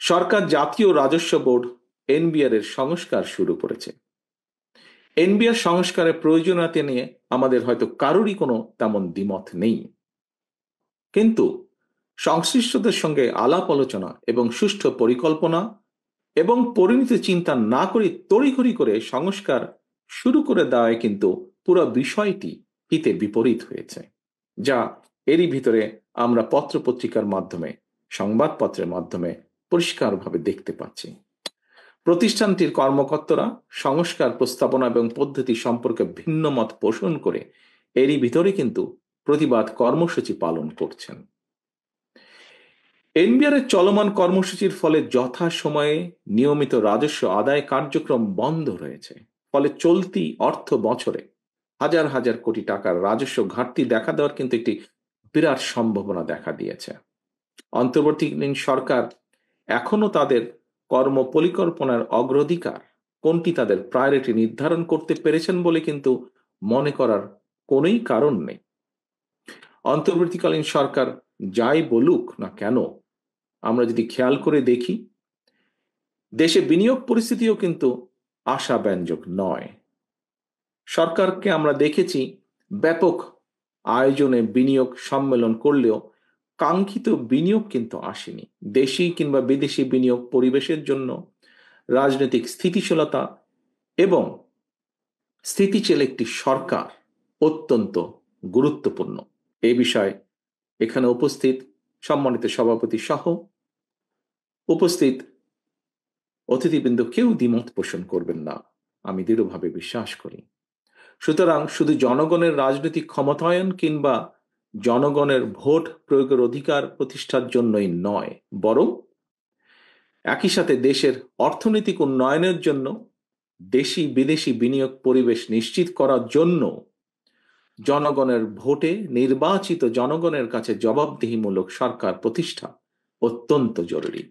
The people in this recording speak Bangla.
সরকার জাতীয় রাজস্ব বোর্ড এনবিআর এর সংস্কার শুরু করেছে। এনবিআর সংস্কারের প্রয়োজনীয়তা নিয়ে আমাদের হয়তো কারোরই কোনো তেমন দ্বিমত নেই, কিন্তু সংশ্লিষ্টদের সঙ্গে আলাপ আলোচনা এবং সুষ্ঠু পরিকল্পনা এবং পরিণত চিন্তা না করে তড়িঘড়ি করে সংস্কার শুরু করে দেওয়ায় কিন্তু পুরো বিষয়টি হিতে বিপরীত হয়েছে, যা এরই ভিতরে আমরা পত্রপত্রিকার মাধ্যমে, সংবাদপত্রের মাধ্যমে পরিষ্কারভাবে দেখতে পাচ্ছি। প্রতিষ্ঠানটির কর্মকর্তারা সংস্কার প্রস্তাবনা এবং পদ্ধতি সম্পর্কে ভিন্ন মত পোষণ করে এরই ভিতরে কিন্তু প্রতিবাদ কর্মসূচি পালন করছেন। এনবিআর এর চলমান কর্মসূচির ফলে যথাসময়ে নিয়মিত রাজস্ব আদায় কার্যক্রম বন্ধ রয়েছে। ফলে চলতি অর্থ বছরে হাজার হাজার কোটি টাকার রাজস্ব ঘাটতি দেখা দেওয়ার কিন্তু একটি বিরাট সম্ভাবনা দেখা দিয়েছে। অন্তর্বর্তীকালীন সরকার এখনো তাদের কর্ম পরিকল্পনার অগ্রাধিকার কোনটি তাদের প্রায়োরিটি নির্ধারণ করতে পেরেছেন বলে কিন্তু মনে করার কোনোই কারণ নেই। অন্তর্বর্তীকালীন সরকার যাই বলুক না কেন, আমরা যদি খেয়াল করে দেখি, দেশে বিনিয়োগ পরিস্থিতিও কিন্তু আশাব্যঞ্জক নয়। সরকারকে আমরা দেখেছি ব্যাপক আয়োজনে বিনিয়োগ সম্মেলন করলেও কাঙ্ক্ষিত বিনিয়োগ কিন্তু আসেনি। দেশি কিংবা বিদেশি বিনিয়োগ পরিবেশের জন্য রাজনৈতিক স্থিতিশীলতা এবং স্থিতিশীল একটি সরকার অত্যন্ত গুরুত্বপূর্ণ। এই বিষয়ে এখানে উপস্থিত সম্মানিত সভাপতি সহ উপস্থিত অতিথিবৃন্দ কেউ দ্বিমত পোষণ করবেন না, আমি দৃঢ়ভাবে বিশ্বাস করি। সুতরাং শুধু জনগণের রাজনৈতিক ক্ষমতায়ন কিংবা জনগণের ভোট প্রয়োগের অধিকার প্রতিষ্ঠার জন্যই নয়, বরং একই সাথে দেশের অর্থনৈতিক উন্নয়নের জন্য দেশি বিদেশি বিনিয়োগ পরিবেশ নিশ্চিত করার জন্য জনগণের ভোটে নির্বাচিত জনগণের কাছে জবাবদিহিমূলক সরকার প্রতিষ্ঠা অত্যন্ত জরুরি।